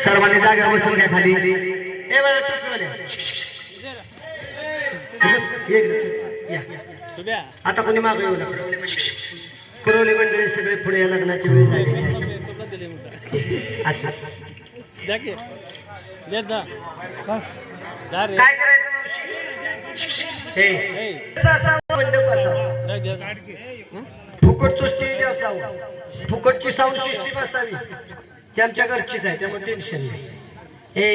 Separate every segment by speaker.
Speaker 1: सर्वांनी जागेवर बसून घ्या खाली. ए बाळा टोपीवाल्या. या. आता कोणी मागे येऊ नका. कुरवली मंडळी सगळे पुढे या लग्नाची वेळ झाली आहे. असं काय करायचं मावशी? हे मंडप असावा, फुकटचं स्टेज असावं, फुकटची साऊंड सिस्टीम असावी. ती आमच्या घरचीच आहे त्यामुळे टेन्शन नाही. हे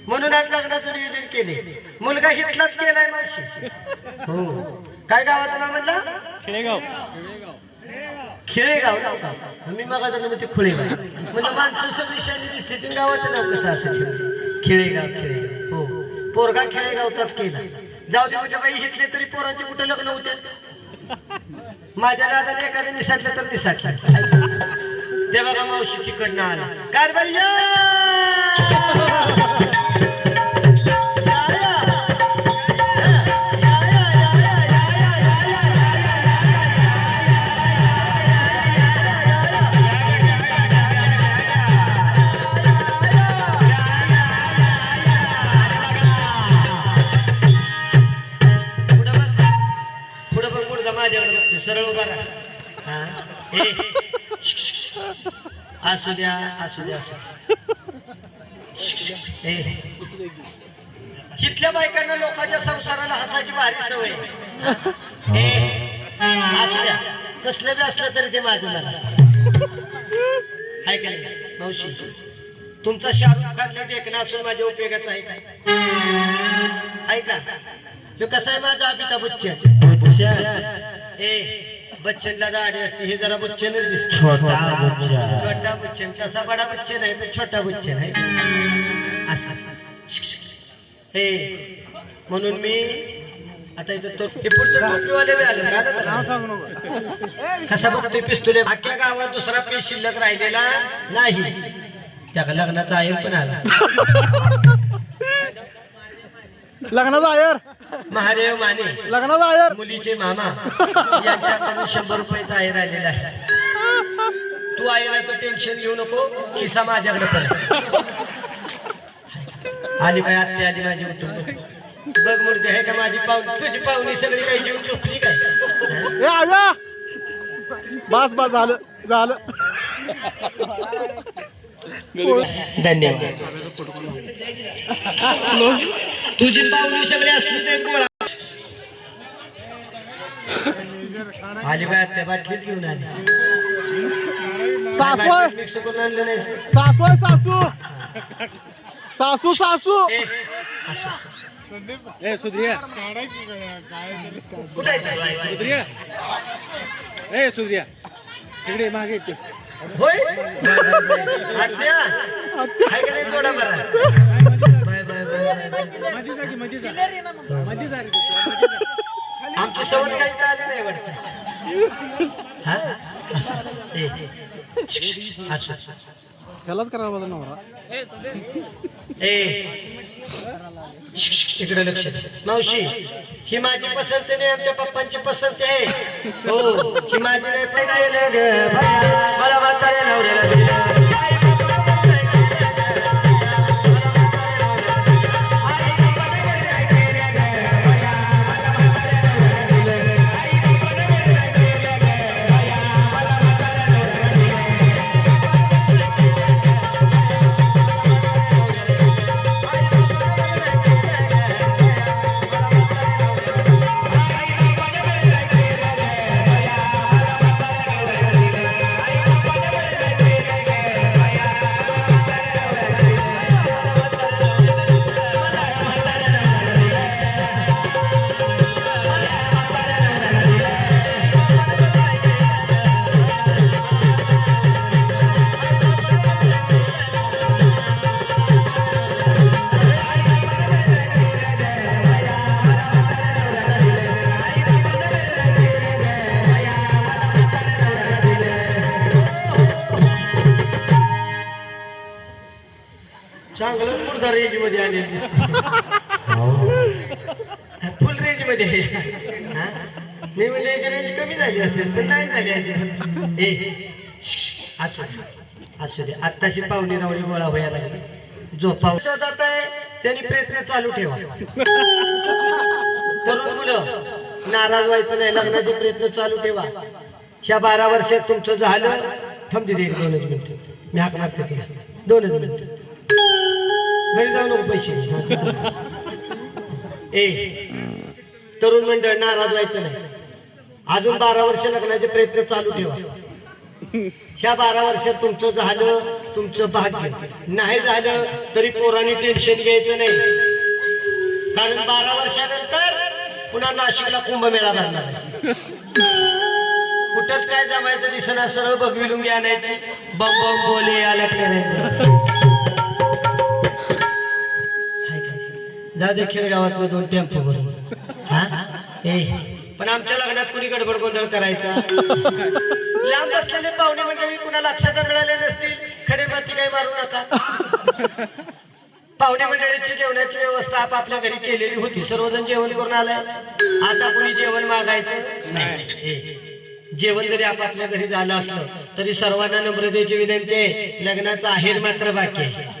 Speaker 1: म्हणून आज लग्नाचं नियोजन केले. मुलगा हितलाच केलाय मावशी. हो. काय गावाचं नाव म्हटलं?
Speaker 2: खेडेगाव.
Speaker 1: खेळेगाव नाव का? मी मग ते खुळेगाव म्हणजे माणसं सगळी शाली दिसते. ते गावाचं नाव कसं असं ठेवलं? खेळेगाव. खेळेगाव. हो. पोरगा खेळेगावचाच केला. जाऊ दे म्हणजे बाई हिटले तरी पोरांचे कुठे लग्न होते. माझ्या दादाने एखाद्या निसाटलं तर निसाटलं. ते बघा मावशी तिकडनं आला. कारभारी सरळ उभा राहा. असू द्या असू द्या. इथल्या बायकांना लोकांच्या संसाराला हसायची भारी सवय. असू द्या कसलं बी असलं तरी ते माझं झालं आहे का नाही मावशी? तुमचा शाहरुख खानला देखणं असून माझ्या उपयोगाचा आहे का? ऐका तो कसा आहे माझा अमिताभ बच्चन. बच्चनला दाढी असते. हे जरा बच्चनच दिसतो. छोटा बच्चन कसा बडा बच्चन आहे पण छोटा बच्चन आहे. हे म्हणून मी आता इथं तो पुढचं टोपीवाले आले कसा बघतोय पिस्तुले. अख्ख्या गावात दुसरा पीस शिल्लक राहिलेला नाही. त्या लग्नाचा आयर पण आला.
Speaker 2: लग्नाचा आयर
Speaker 1: महादेव माने
Speaker 2: लग्नाचा आयर
Speaker 1: मुलीचे मामा यांच्याकडून 100 रुपयाचा आयर आलेला आहे. तू आयराचं टेन्शन घेऊ नको. खिसा माझ्याकडे पण आली बाई. आत्या आली माझी उठून. बघ मूर्ती आहे का माझी पाहुणी? तुझी पाहुणी सगळी काही जीव चुकली काय?
Speaker 2: बस बस झालं झालं.
Speaker 1: धन्यवाद. तुझी पाहुणी सगळी असली तर गोळा आली बाय. त्या बाटलीच घेऊन आली.
Speaker 2: सासू
Speaker 1: मिक्स करून आणलं नाही.
Speaker 2: सासू आहे सासू सासू सासू. ए सुधरिया
Speaker 1: कुठे
Speaker 2: सुधरिया. ए सुधरिया इकडे मागे येते.
Speaker 1: होय आत्या आहे का नाही? थोडा बरा. Bye bye bye. आमची सोबत काही आली नाही वाटत.
Speaker 2: त्यालाच करायला पाहिजे नवरा.
Speaker 1: इकडे लक्ष. मावशी ही माझी पसंती नाही. आमच्या पप्पांची पसंती आहे. हो ही माझी नाही. पहिला मला म्हाताऱ्या नवऱ्याला दिला. चांगलंच मुर्दा रेंज मध्ये आलेली दिसतो. फुल रेंज मध्ये. मी म्हणजे रेंज कमी झाली असेल पण नाही झाली. असू दे आत्ताशी पाहुणी रावळी गोळा व्हायला लागली झोपाव जात आहे त्यांनी प्रयत्न चालू ठेवा तरुण मुलं नाराज व्हायचं नाही लग्नाचे प्रयत्न चालू ठेवा ह्या 12 वर्षात तुमचं झालं थांब दे 2 मिनिट मी हाक मारते तुला 2 मिनिट घरी जाऊ नको पैसे ए तरुण मंडळ नाराज व्हायचं नाही अजून 12 वर्ष लग्नाचे प्रयत्न चालू ठेवा ह्या 12 वर्षात तुमचं झालं तुमचं भाग्य नाही झालं तरी पोरांनी टेन्शन घ्यायचं नाही कारण 12 वर्षानंतर पुन्हा नाशिकला कुंभमेळा भरणार आहे कुठंच काय जमायचं दिसना सरळ बघविलुंगी आणायची बम बम बोले आल्या जा दे खेळगावात 2 टेम्पो भरून हा ए पण आमच्या लग्नात कुणी गडबड गोंधळ करायचा लांब असलेले पाहुणे मंडळी कुणा लक्षात मिळाले नसतील खडेमाती काही मारू नका पाहुणे मंडळीची जेवणाची व्यवस्था आपापल्या घरी केलेली होती सर्वजण जेवण करून आलाय आता कुणी जेवण मागायचं नाही जेवण जरी आपापल्या घरी झालं असलं तरी सर्वांना नम्रतेची विनंती आहे लग्नाचा आहेर मात्र बाकी आहे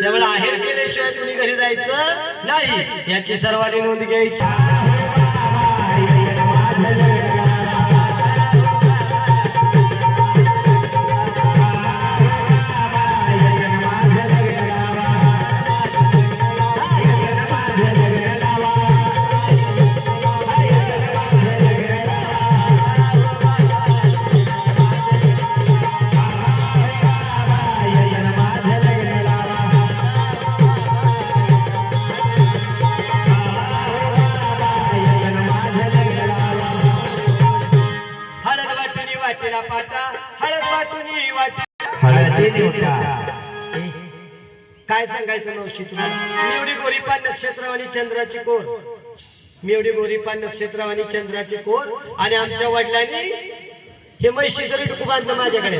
Speaker 1: त्यामुळे आहेर केल्याशिवाय कुणी घरी जायचं नाही याची सर्वांनी नोंद घ्यायची काय सांगायचं मावशी तुम्हाला मी एवढी गोरीपान नक्षत्रवाणी चंद्राची कोर मी एवढी गोरीपान नक्षत्रवाणी चंद्राची कोर आणि आमच्या वडिलांनी हे म्हैशी जरी डुकू बांधलं माझ्याकडे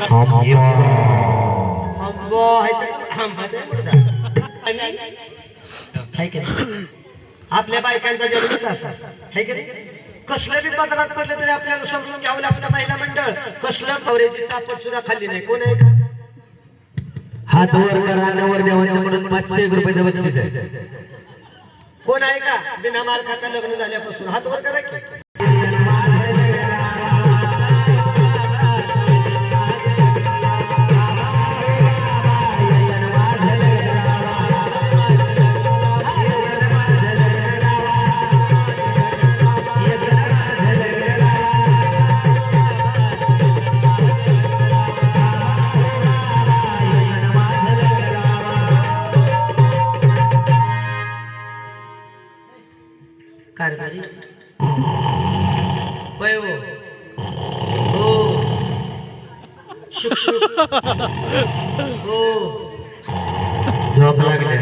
Speaker 1: आपल्या बायकांचा जन्मच असा है की नाही कसलं बी पदरात पडलं तरी आपल्याला समजून घ्यावं लागतं महिला मंडळ कसलं कवरेची चापट सुद्धा खाल्ली नाही कोण आहे का
Speaker 3: हात वर करा नवर देवाच्याकडून 500 रुपये बक्षीस आहे
Speaker 1: कोण आहे का बिना मार खाता लग्न झाल्यापासून हात वर करा की कारभारी वय हो शुक हो
Speaker 3: झोप लागले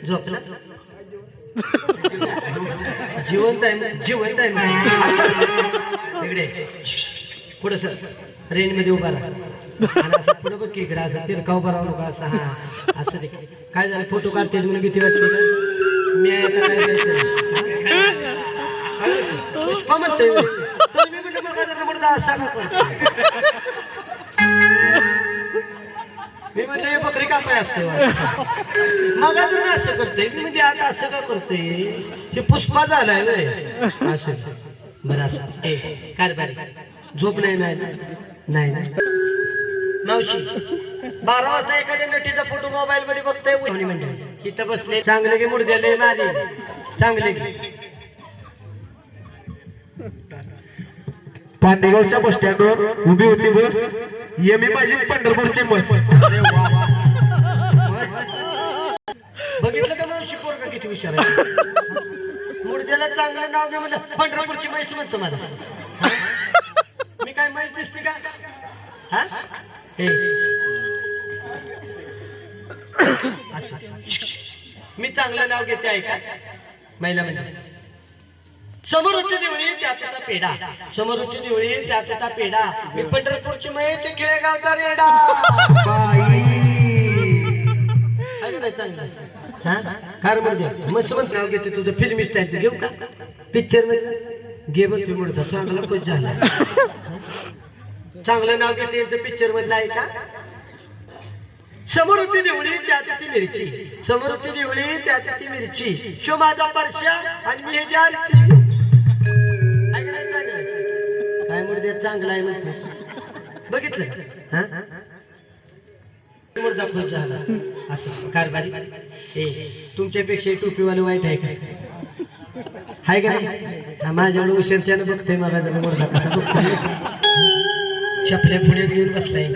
Speaker 1: झोपला जिवंत आहे इकडे पुढे सर रेंज मध्ये उभा राहा आणि असं पुढे बघ की इकडे असं तिरका उभा राहू नका असं हा असं दे काय झालं फोटो काढते म्हणून भीती वाटते का मी आता काय पुष्पा म्हणतोय तर मी म्हणलं बघा म्हणता असा का करतो मी म्हणजे हे बकरी कापाय असते मग अजून असं करते मी म्हणजे आता असं का करते हे पुष्पा झालाय ना असं बरं असं ए कारभारी झोप नाही मावशी 12 वाजता एखाद्या नटीचा फोटो मोबाईल मध्ये बघताय म्हणजे इथं बसले चांगले की मुडद्याले माझे चांगले
Speaker 3: पांडेगावच्या बस स्टँडवर उभी होती बस येमी माझी पंढरपूरची बस
Speaker 1: बघितलं का मावशी पोरगा किती हुशार आहे मुडद्याला चांगलं नाव द्या म्हणजे पंढरपूरची म्हैस म्हणतो मला मी काय म्हैस दिसते का हा मी चांगलं नाव घेते ऐका महिला म्हणजे समृद्धी देवळी त्यात होता पेढा समृद्धी देवळी त्यात होता पेढा मी पंढरपूरची म्हैस ते खेळगावचा रेडा चांगलं हा कार म्हणजे मस्त मस्त नाव घेते तुझं फिल्म स्टाईलचं घेऊ का पिक्चर मध्ये घे बघ तू मुडता चांगला खुश झाला चांगलं नाव घेते यांचं पिक्चर मधलं आहे का समोर होती देवळी त्यात होती मिरची, समोर होती देवळी त्यात होती मिरची, शो माझा परश्या आणि मी हे जारची. ऐका नाही चांगलं काय मुर्द्यात चांगला आहे म्हणतोस बघितलं हा मुर्दा खूप झाला असं कारभारी. तुमच्यापेक्षा टोपीवाले वाईट आहे का? हाय का नाही? माझ्याकडे उशीरच्यानं बघतोय मला मुर्दा कसा बघतोय छपल्या पुढे घेऊन बसलाय.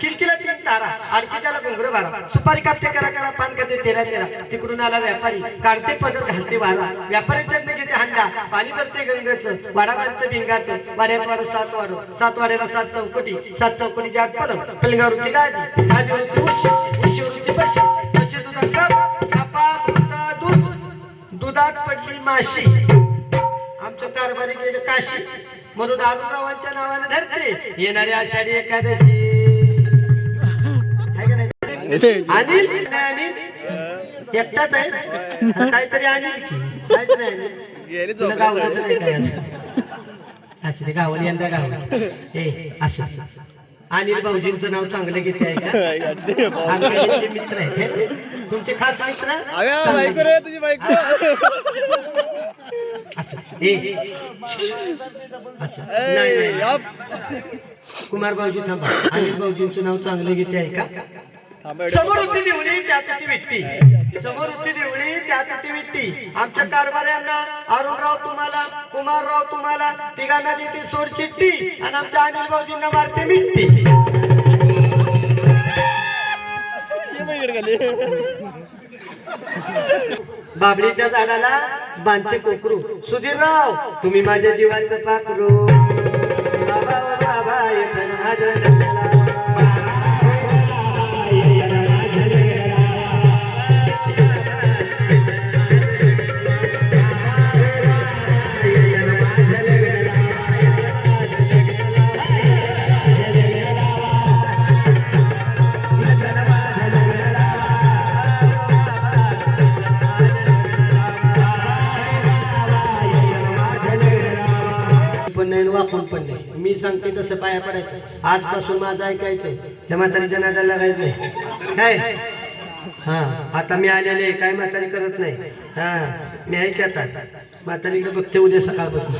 Speaker 1: किलकिला 3 तारा आणखी त्याला घुंगर बारा, सुपारी कापते करा करा पान करते तेरा तेरा, तिकडून आला व्यापारी काढते पदर घालते वारा, व्यापाऱ्याच्या घेते हांडा पाणी भरते गंगाचं, वाडा बांधते भिंगाचं, वाड्यात वाडू 7 वाडू 7 वाड्याला 7 चौकटी, 7 चौकटी जात पलंग, पलंगावरती गादी, गादीवरती उशीवरती बशी, बशी दुधात कप, कपात दूध, दुधात पडली माशी. आमचं कारभारी गेलं काशी म्हणून आरुणरावांच्या नावाने धरते येणारी आषाढी एकादशी. अनिल एकटाच आहे काहीतरी अनिल काहीतरी अनिल गावलं नाही काय असं ते गावाला यंदा गावलं हे असं. अनिल भाऊजींचं नाव चांगलं घेते आहे का? आमचे मित्र आहेत तुमचे खास मित्र.
Speaker 2: तुझी बायको
Speaker 1: कुमार भाऊजी थांबा. अनिल भाऊजींचं नाव चांगलं घेते आहे का? समोर होती देवळी त्यात होती विट्टी, समोर होती देवळी त्यात होती विट्टी. आमच्या कारभाऱ्यांना अरुणराव तुम्हाला, कुमारराव तुम्हाला, तिघांना देते सोड चिठ्ठी आणि आमच्या अनिल भाऊजींना मारते मिट्टी. बाबळीच्या झाडाला बांधते कोकरू, सुधीरराव तुम्ही माझ्या जीवाचं पाखरू. बाबा बाबा येताना माझ्या जन्माला. वाकून पण नाही, मी सांगते तसं पाया पडायचं. आजपासून माझं ऐकायचं, त्या म्हातारीच्या नादाला लागायचं नाही काय. हा आता मी आलेले काय म्हातारी करत नाही. हा मी ऐक आता म्हातारीकडे बघते उद्या सकाळपासून.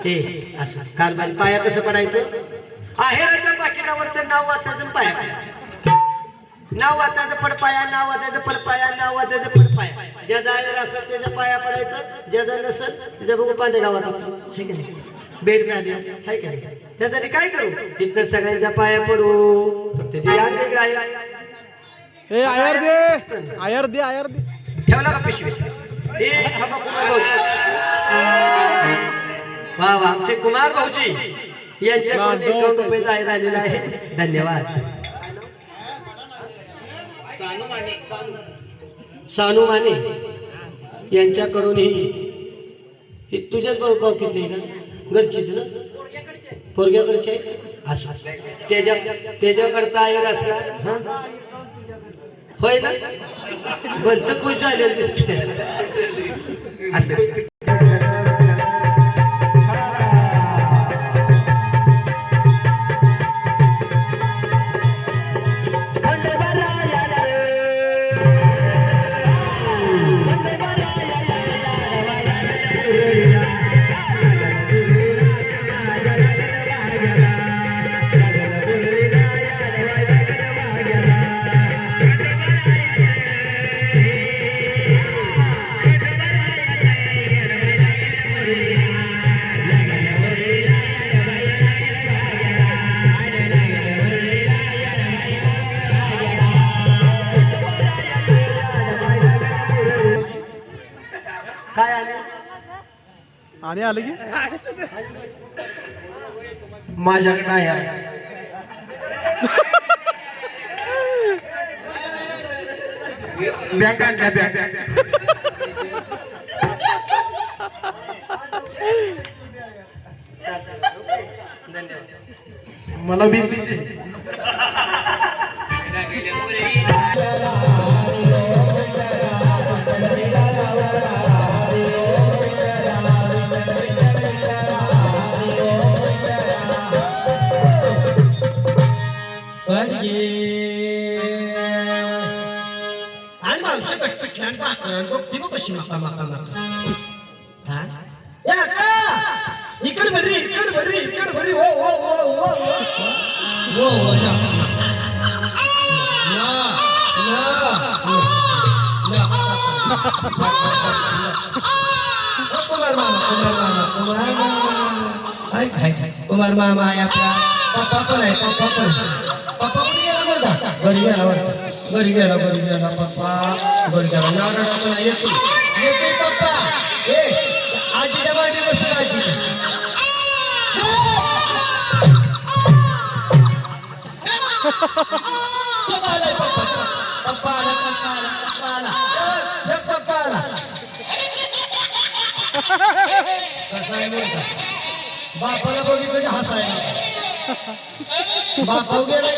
Speaker 1: हे असं कारभार पाया कसं पडायचं. आहेराच्या पाकिटावरचं नाव वाचायचं पाया पडायचं, नाव वाचायचं पडपाया, नाव वाचायचं पडपाया, नाव वाचायचं पडपाया. ज्याचा आहेर असेल त्याच्या पाया पडायचं, ज्याचा नसेल त्याच्या बघू पांढरे गावात हे का नाही भेट झाली आहे का नाही. त्यासाठी काय करू तिथं सगळ्यांच्या पाया पडू.
Speaker 2: आयर दे आयर दे आयर दे
Speaker 1: ठेवला का पिशवी. वा वा आमचे कुमार भाऊजी यांच्याकडून 1 रुपये जाहीर आलेला आहे. धन्यवाद. सानू माने यांच्याकडून ही तुझ्याच भाऊ भाऊकीतले ना घरचीच ना पोरग्याकडचे असं त्याच्याकडचा आयर असला हा होय ना भलत खुश झालेलं दिसते असं. काय आले
Speaker 2: आणि आलं की
Speaker 1: माझ्याकडे आहे. बँक आणल्या बँक मला 20
Speaker 4: Thank you.
Speaker 1: पडगे आणि मावशी कटपिटल्या आणि पाकळ्या बघती बघ कशी माका माका माका हा या का इकडे भरी हो हो हो हो हो हो या कुमार मामा आहे आपला पप्पा पण आहे पप्पा कुठे गेला बरं घरी गेला बरं घरी गेला पप्पा घरी गेला नारळा पण येतो पप्पा ए आजीच्या मागे बसतो आजी बापाला बघितलं की हसायला बापा गेला